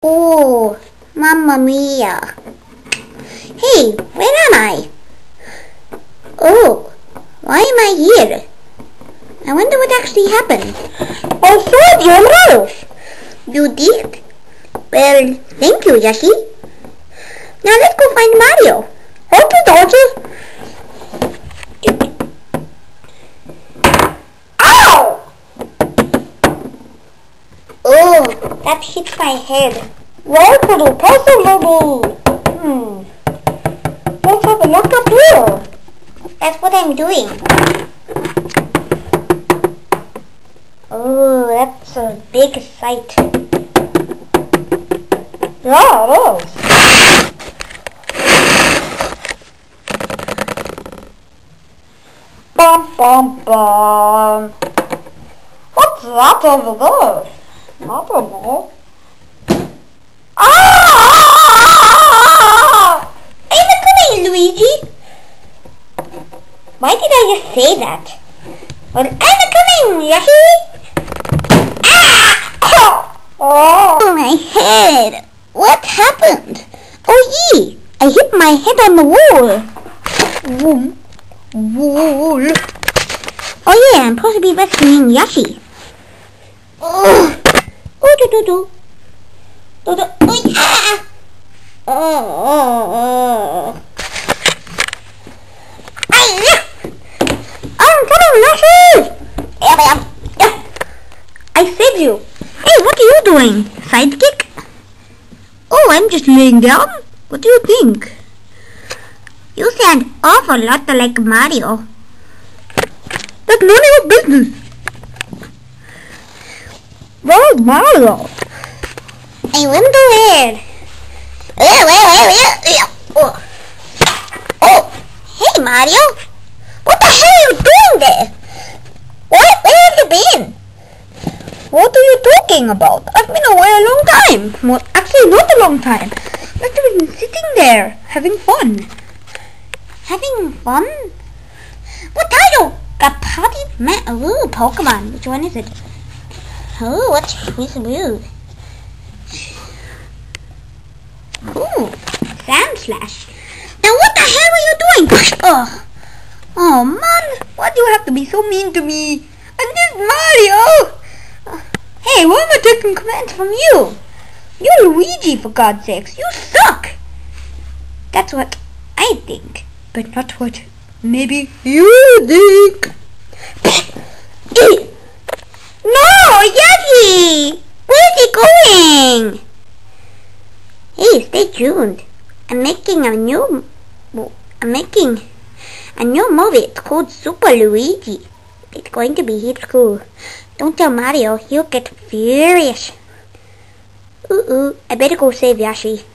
Oh, Mamma Mia. Hey, where am I? Oh, why am I here? I wonder what actually happened. I saw your mouse. You did? Well, thank you, Yoshi. Now let's go find Mario. Okay, Dodger. Ow! Oh, that hit my head. Why could you possibly? Let's have a look up here. That's what I'm doing. Oh, that's a big sight. Yeah, it is. Bum, bum, bum. What's that over there? I don't know. I'm coming, Luigi. Why did I just say that? Well, I'm coming, Yoshi. Oh, my head. What happened? Oh, yee. I hit my head on the wall. Wall. Oh, yeah, I'm supposed to be rescuing Yoshi. Oh, do. Oh, yeah. Oh. I'm coming, Yoshi! Here I am. Yeah. I saved you. Hey, what are you doing? Sidekick? Oh, I'm just laying down. What do you think? You sound awful lot like Mario. That's none of your business. Where's Mario? I wonder where. Oh, hey Mario. What the hell are you doing there? Where have you been? What are you talking about? I've been away a long time. Well, actually not a long time. I've just been sitting there, having fun. Having fun? What are you? A party? Ooh, Pokemon. Which one is it? Oh, what's blue? Ooh, Sand Slash. Now what the hell are you doing? Oh man, why do you have to be so mean to me? I'm just Mario! Hey, why am I taking commands from you? You're Luigi, for God's sakes. You suck! That's what I think, but not what maybe you think. No, Yoshi! Where's he going? Hey, stay tuned. I'm making a new movie. It's called Super Luigi. It's going to be heaps cool. Don't tell Mario, he'll get furious. I better go save Yoshi.